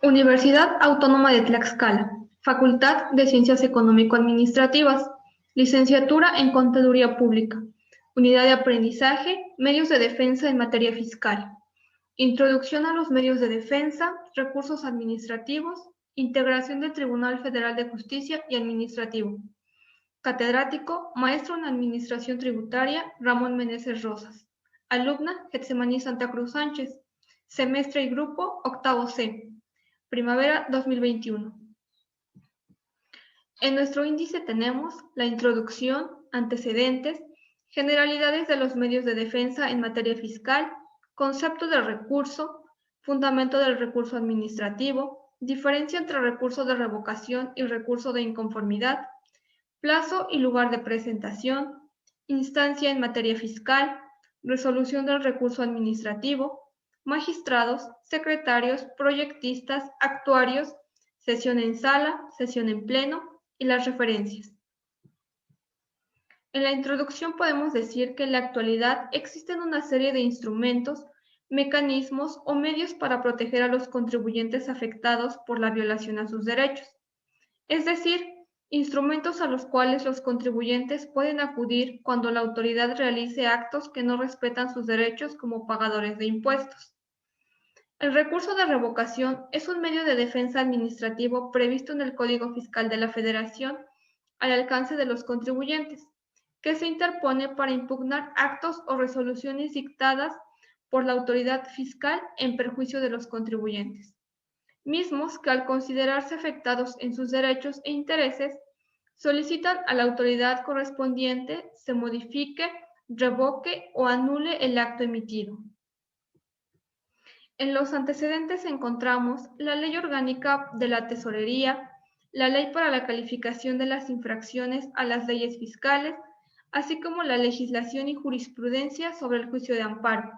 Universidad Autónoma de Tlaxcala, Facultad de Ciencias Económico-Administrativas, Licenciatura en Contaduría Pública, Unidad de Aprendizaje, Medios de Defensa en Materia Fiscal, Introducción a los Medios de Defensa, Recursos Administrativos, Integración del Tribunal Federal de Justicia y Administrativo. Catedrático, Maestro en Administración Tributaria, Ramón Meneses Rosas. Alumna, Getsemaní Santa Cruz Sánchez. Semestre y grupo, octavo C. Primavera 2021. En nuestro índice tenemos la introducción, antecedentes, generalidades de los medios de defensa en materia fiscal, concepto del recurso, fundamento del recurso administrativo, diferencia entre recurso de revocación y recurso de inconformidad, plazo y lugar de presentación, instancia en materia fiscal, resolución del recurso administrativo, magistrados, secretarios, proyectistas, actuarios, sesión en sala, sesión en pleno y las referencias. En la introducción podemos decir que en la actualidad existen una serie de instrumentos, mecanismos o medios para proteger a los contribuyentes afectados por la violación a sus derechos, es decir, instrumentos a los cuales los contribuyentes pueden acudir cuando la autoridad realice actos que no respetan sus derechos como pagadores de impuestos. El recurso de revocación es un medio de defensa administrativo previsto en el Código Fiscal de la Federación al alcance de los contribuyentes, que se interpone para impugnar actos o resoluciones dictadas por la autoridad fiscal en perjuicio de los contribuyentes, mismos que al considerarse afectados en sus derechos e intereses, solicitan a la autoridad correspondiente se modifique, revoque o anule el acto emitido. En los antecedentes encontramos la Ley Orgánica de la Tesorería, la Ley para la Calificación de las Infracciones a las Leyes Fiscales, así como la legislación y jurisprudencia sobre el juicio de amparo,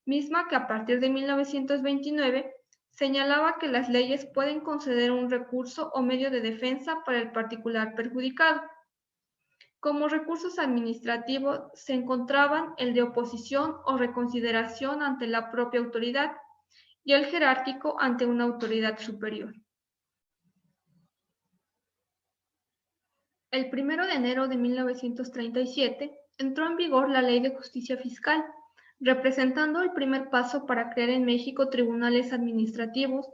misma que a partir de 1929 señalaba que las leyes pueden conceder un recurso o medio de defensa para el particular perjudicado. Como recursos administrativos se encontraban el de oposición o reconsideración ante la propia autoridad y el jerárquico ante una autoridad superior. El 1 de enero de 1937 entró en vigor la Ley de Justicia Fiscal, representando el primer paso para crear en México tribunales administrativos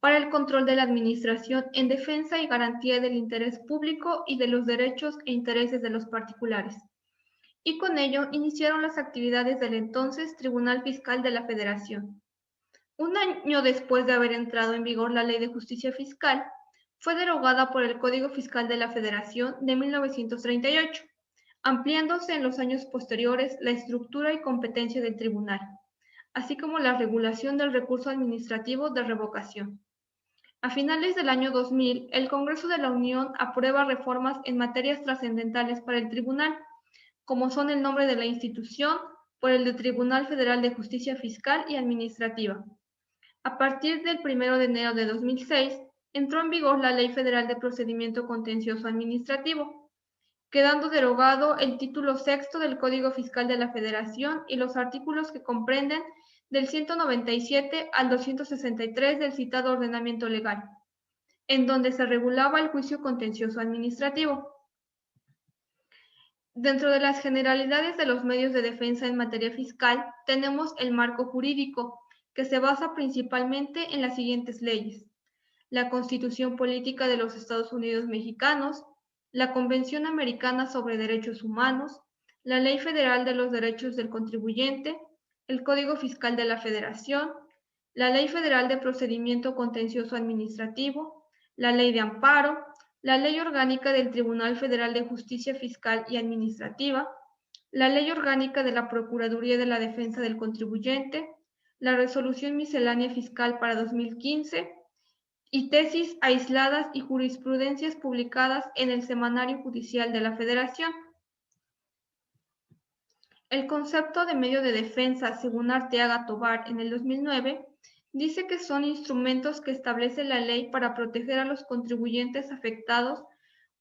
para el control de la administración en defensa y garantía del interés público y de los derechos e intereses de los particulares. Y con ello iniciaron las actividades del entonces Tribunal Fiscal de la Federación. Un año después de haber entrado en vigor la Ley de Justicia Fiscal, fue derogada por el Código Fiscal de la Federación de 1938, ampliándose en los años posteriores la estructura y competencia del tribunal, así como la regulación del recurso administrativo de revocación. A finales del año 2000, el Congreso de la Unión aprueba reformas en materias trascendentales para el tribunal, como son el nombre de la institución por el de Tribunal Federal de Justicia Fiscal y Administrativa. A partir del 1 de enero de 2006, entró en vigor la Ley Federal de Procedimiento Contencioso Administrativo, quedando derogado el título sexto del Código Fiscal de la Federación y los artículos que comprenden del 197 al 263 del citado ordenamiento legal, en donde se regulaba el juicio contencioso administrativo. Dentro de las generalidades de los medios de defensa en materia fiscal, tenemos el marco jurídico, que se basa principalmente en las siguientes leyes: la Constitución Política de los Estados Unidos Mexicanos, la Convención Americana sobre Derechos Humanos, la Ley Federal de los Derechos del Contribuyente, el Código Fiscal de la Federación, la Ley Federal de Procedimiento Contencioso Administrativo, la Ley de Amparo, la Ley Orgánica del Tribunal Federal de Justicia Fiscal y Administrativa, la Ley Orgánica de la Procuraduría de la Defensa del Contribuyente, la Resolución Miscelánea Fiscal para 2015 y tesis aisladas y jurisprudencias publicadas en el Semanario Judicial de la Federación. El concepto de medio de defensa, según Arteaga Tovar en el 2009, dice que son instrumentos que establece la ley para proteger a los contribuyentes afectados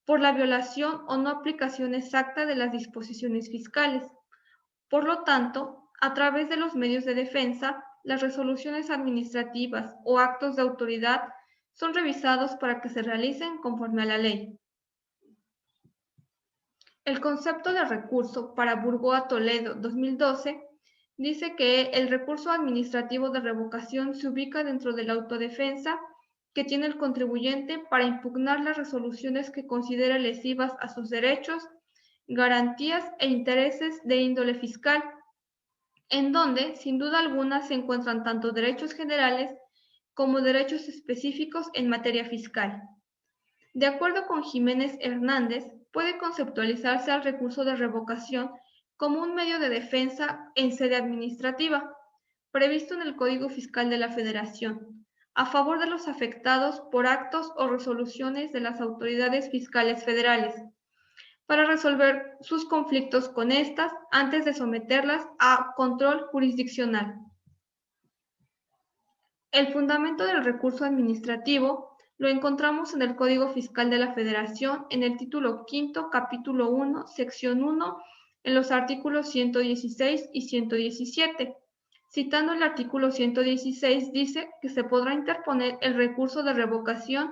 por la violación o no aplicación exacta de las disposiciones fiscales. Por lo tanto, a través de los medios de defensa, las resoluciones administrativas o actos de autoridad son revisados para que se realicen conforme a la ley. El concepto de recurso para Burgoa Toledo 2012 dice que el recurso administrativo de revocación se ubica dentro de la autodefensa que tiene el contribuyente para impugnar las resoluciones que considere lesivas a sus derechos, garantías e intereses de índole fiscal, en donde, sin duda alguna, se encuentran tanto derechos generales como derechos específicos en materia fiscal. De acuerdo con Jiménez Hernández, puede conceptualizarse al recurso de revocación como un medio de defensa en sede administrativa, previsto en el Código Fiscal de la Federación, a favor de los afectados por actos o resoluciones de las autoridades fiscales federales, para resolver sus conflictos con estas antes de someterlas a control jurisdiccional. El fundamento del recurso administrativo lo encontramos en el Código Fiscal de la Federación, en el título quinto, capítulo 1, sección 1, en los artículos 116 y 117. Citando el artículo 116, dice que se podrá interponer el recurso de revocación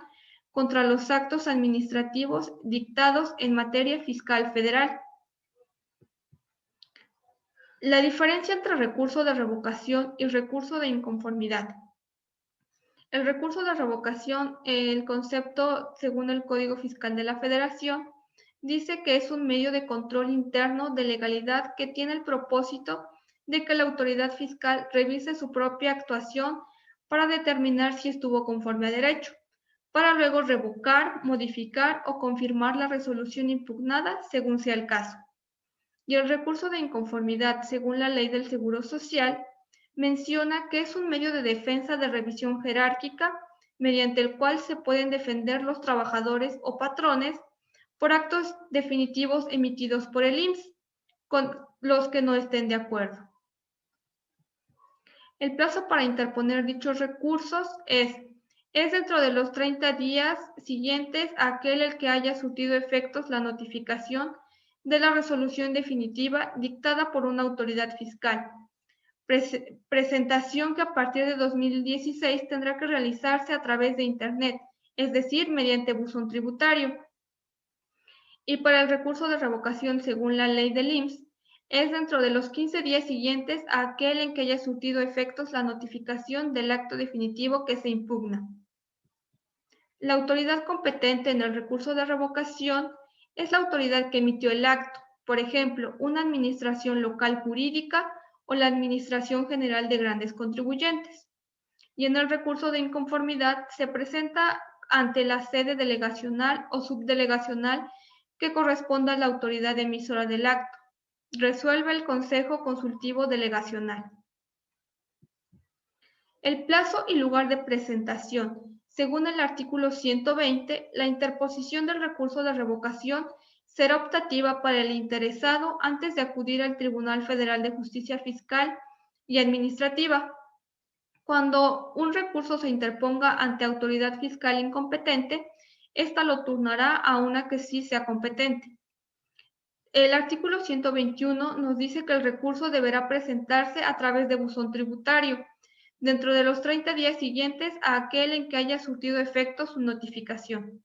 contra los actos administrativos dictados en materia fiscal federal. La diferencia entre recurso de revocación y recurso de inconformidad. El recurso de revocación, el concepto según el Código Fiscal de la Federación, dice que es un medio de control interno de legalidad que tiene el propósito de que la autoridad fiscal revise su propia actuación para determinar si estuvo conforme a derecho, para luego revocar, modificar o confirmar la resolución impugnada según sea el caso. Y el recurso de inconformidad, según la Ley del Seguro Social, menciona que es un medio de defensa de revisión jerárquica mediante el cual se pueden defender los trabajadores o patrones por actos definitivos emitidos por el IMSS con los que no estén de acuerdo. El plazo para interponer dichos recursos es dentro de los 30 días siguientes a aquel el que haya surtido efectos la notificación de la resolución definitiva dictada por una autoridad fiscal. Presentación que a partir de 2016 tendrá que realizarse a través de Internet, es decir, mediante buzón tributario. Y para el recurso de revocación según la ley del IMSS, es dentro de los 15 días siguientes a aquel en que haya surtido efectos la notificación del acto definitivo que se impugna. La autoridad competente en el recurso de revocación es la autoridad que emitió el acto, por ejemplo, una administración local jurídica o la Administración General de Grandes Contribuyentes. Y en el recurso de inconformidad se presenta ante la sede delegacional o subdelegacional que corresponda a la autoridad emisora del acto. Resuelve el Consejo Consultivo Delegacional. El plazo y lugar de presentación. Según el artículo 120, la interposición del recurso de revocación será optativa para el interesado antes de acudir al Tribunal Federal de Justicia Fiscal y Administrativa. Cuando un recurso se interponga ante autoridad fiscal incompetente, ésta lo turnará a una que sí sea competente. El artículo 121 nos dice que el recurso deberá presentarse a través de buzón tributario, dentro de los 30 días siguientes a aquel en que haya surtido efecto su notificación.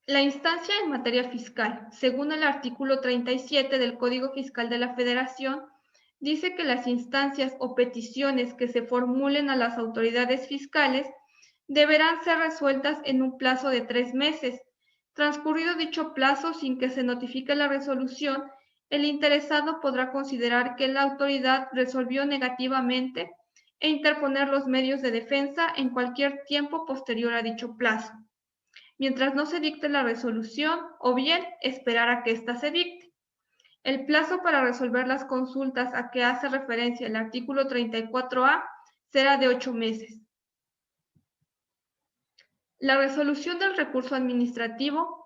La instancia en materia fiscal, según el artículo 37 del Código Fiscal de la Federación, dice que las instancias o peticiones que se formulen a las autoridades fiscales deberán ser resueltas en un plazo de 3 meses. Transcurrido dicho plazo sin que se notifique la resolución, el interesado podrá considerar que la autoridad resolvió negativamente e interponer los medios de defensa en cualquier tiempo posterior a dicho plazo, mientras no se dicte la resolución, o bien esperar a que ésta se dicte. El plazo para resolver las consultas a que hace referencia el artículo 34A será de 8 meses. La resolución del recurso administrativo,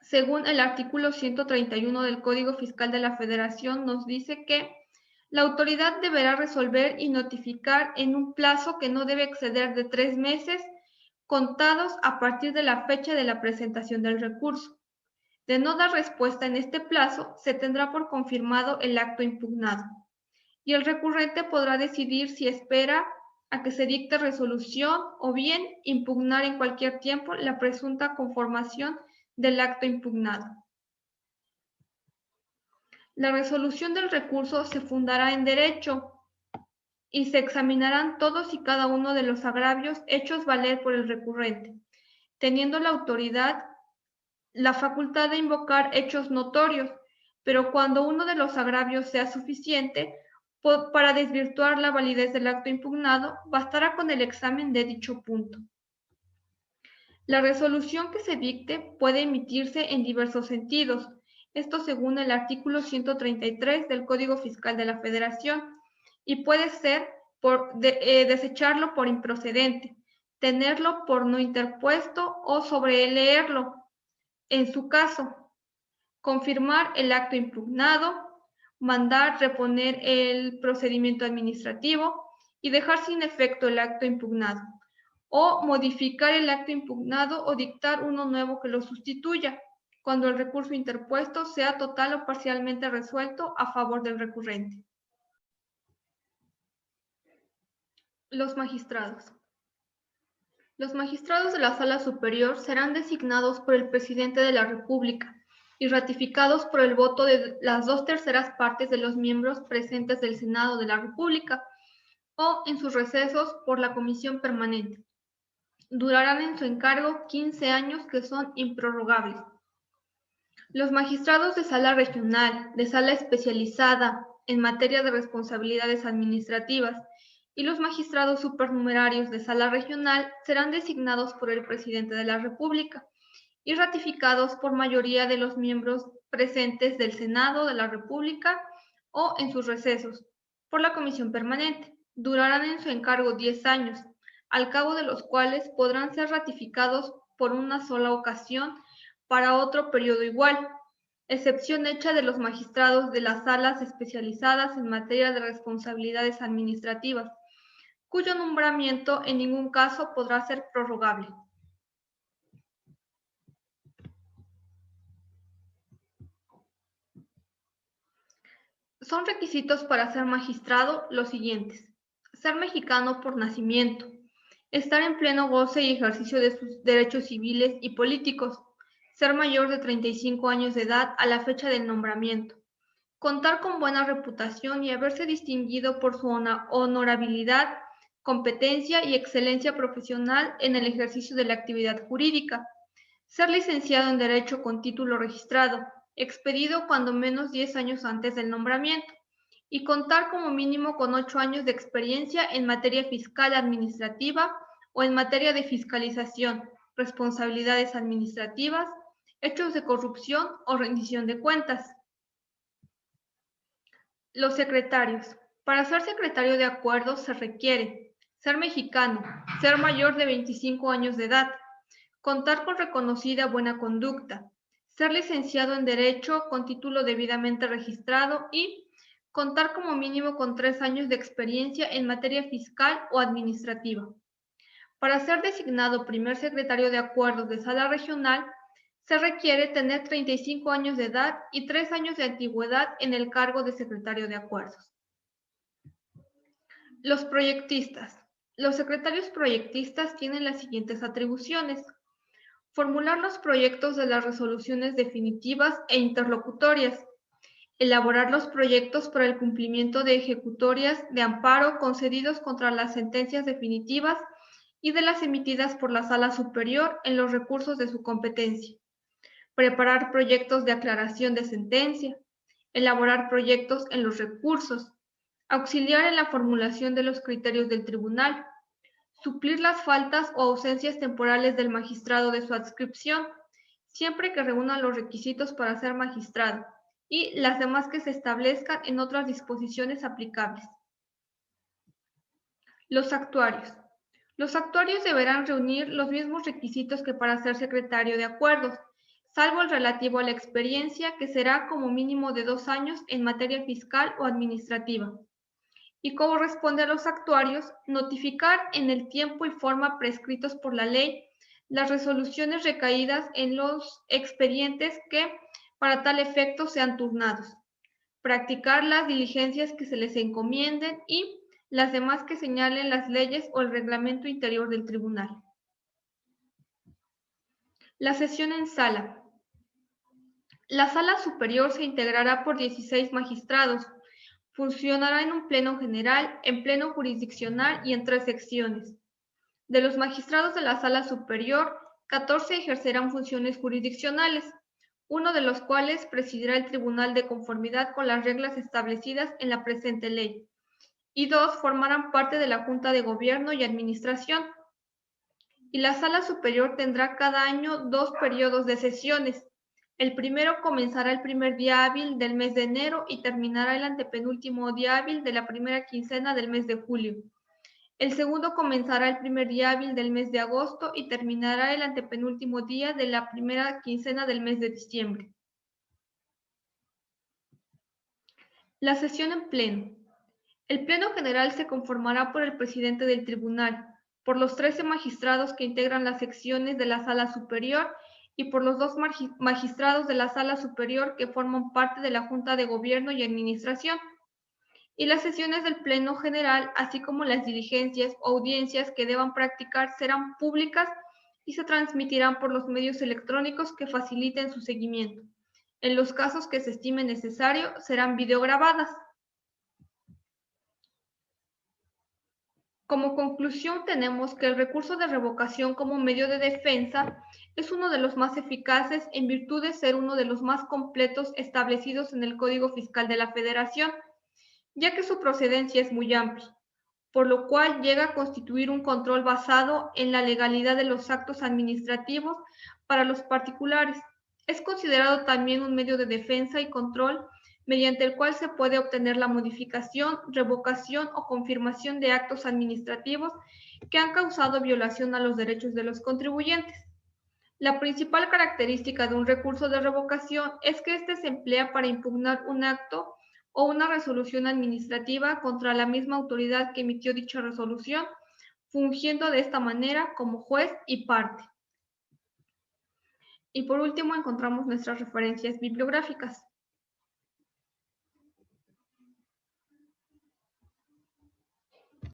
según el artículo 131 del Código Fiscal de la Federación, nos dice que la autoridad deberá resolver y notificar en un plazo que no debe exceder de 3 meses contados a partir de la fecha de la presentación del recurso. De no dar respuesta en este plazo, se tendrá por confirmado el acto impugnado. y el recurrente podrá decidir si espera a que se dicte resolución o bien impugnar en cualquier tiempo la presunta conformación del acto impugnado. La resolución del recurso se fundará en derecho y se examinarán todos y cada uno de los agravios hechos valer por el recurrente, teniendo la autoridad la facultad de invocar hechos notorios, pero cuando uno de los agravios sea suficiente para desvirtuar la validez del acto impugnado, bastará con el examen de dicho punto. La resolución que se dicte puede emitirse en diversos sentidos, esto según el artículo 133 del Código Fiscal de la Federación, y puede ser desecharlo por improcedente, tenerlo por no interpuesto o sobreleerlo. En su caso, confirmar el acto impugnado, mandar reponer el procedimiento administrativo y dejar sin efecto el acto impugnado, o modificar el acto impugnado o dictar uno nuevo que lo sustituya, cuando el recurso interpuesto sea total o parcialmente resuelto a favor del recurrente. Los magistrados. Los magistrados de la Sala Superior serán designados por el Presidente de la República y ratificados por el voto de las 2/3 partes de los miembros presentes del Senado de la República o en sus recesos por la Comisión Permanente. Durarán en su encargo 15 años que son improrrogables. Los magistrados de sala regional, de sala especializada en materia de responsabilidades administrativas y los magistrados supernumerarios de sala regional serán designados por el Presidente de la República y ratificados por mayoría de los miembros presentes del Senado de la República o en sus recesos por la Comisión Permanente. Durarán en su encargo 10 años, al cabo de los cuales podrán ser ratificados por una sola ocasión para otro periodo igual, excepción hecha de los magistrados de las salas especializadas en materia de responsabilidades administrativas, cuyo nombramiento en ningún caso podrá ser prorrogable. Son requisitos para ser magistrado los siguientes: ser mexicano por nacimiento, estar en pleno goce y ejercicio de sus derechos civiles y políticos, ser mayor de 35 años de edad a la fecha del nombramiento, contar con buena reputación y haberse distinguido por su honorabilidad, competencia y excelencia profesional en el ejercicio de la actividad jurídica, ser licenciado en Derecho con título registrado, expedido cuando menos 10 años antes del nombramiento, y contar como mínimo con 8 años de experiencia en materia fiscal administrativa o en materia de fiscalización, responsabilidades administrativas, hechos de corrupción o rendición de cuentas. Los secretarios. Para ser secretario de acuerdos se requiere ser mexicano, ser mayor de 25 años de edad, contar con reconocida buena conducta, ser licenciado en Derecho con título debidamente registrado y contar como mínimo con 3 años de experiencia en materia fiscal o administrativa. Para ser designado primer secretario de acuerdos de sala regional, se requiere tener 35 años de edad y 3 años de antigüedad en el cargo de secretario de acuerdos. Los proyectistas. Los secretarios proyectistas tienen las siguientes atribuciones: formular los proyectos de las resoluciones definitivas e interlocutorias, elaborar los proyectos para el cumplimiento de ejecutorias de amparo concedidos contra las sentencias definitivas y de las emitidas por la Sala Superior en los recursos de su competencia, preparar proyectos de aclaración de sentencia, elaborar proyectos en los recursos, auxiliar en la formulación de los criterios del tribunal, suplir las faltas o ausencias temporales del magistrado de su adscripción, siempre que reúnan los requisitos para ser magistrado, y las demás que se establezcan en otras disposiciones aplicables. Los actuarios. Los actuarios deberán reunir los mismos requisitos que para ser secretario de acuerdos, salvo el relativo a la experiencia, que será como mínimo de 2 años en materia fiscal o administrativa. Y como corresponde a los actuarios, notificar en el tiempo y forma prescritos por la ley las resoluciones recaídas en los expedientes que para tal efecto sean turnados, practicar las diligencias que se les encomienden y las demás que señalen las leyes o el reglamento interior del tribunal. La sesión en sala. La sala superior se integrará por 16 magistrados. Funcionará en un pleno general, en pleno jurisdiccional y en 3 secciones. De los magistrados de la sala superior, 14 ejercerán funciones jurisdiccionales, uno de los cuales presidirá el tribunal de conformidad con las reglas establecidas en la presente ley, y 2 formarán parte de la Junta de Gobierno y Administración. Y la sala superior tendrá cada año 2 periodos de sesiones. El primero comenzará el primer día hábil del mes de enero y terminará el antepenúltimo día hábil de la primera quincena del mes de julio. El segundo comenzará el primer día hábil del mes de agosto y terminará el antepenúltimo día de la primera quincena del mes de diciembre. La sesión en pleno. El pleno general se conformará por el presidente del tribunal, por los 13 magistrados que integran las secciones de la sala superior y por los 2 magistrados de la sala superior que forman parte de la Junta de Gobierno y Administración. Y las sesiones del Pleno General, así como las diligencias o audiencias que deban practicar, serán públicas y se transmitirán por los medios electrónicos que faciliten su seguimiento. En los casos que se estime necesario, serán videograbadas. Como conclusión, tenemos que el recurso de revocación como medio de defensa es uno de los más eficaces en virtud de ser uno de los más completos establecidos en el Código Fiscal de la Federación, ya que su procedencia es muy amplia, por lo cual llega a constituir un control basado en la legalidad de los actos administrativos para los particulares. Es considerado también un medio de defensa y control mediante el cual se puede obtener la modificación, revocación o confirmación de actos administrativos que han causado violación a los derechos de los contribuyentes. La principal característica de un recurso de revocación es que éste se emplea para impugnar un acto o una resolución administrativa contra la misma autoridad que emitió dicha resolución, fungiendo de esta manera como juez y parte. Y por último encontramos nuestras referencias bibliográficas.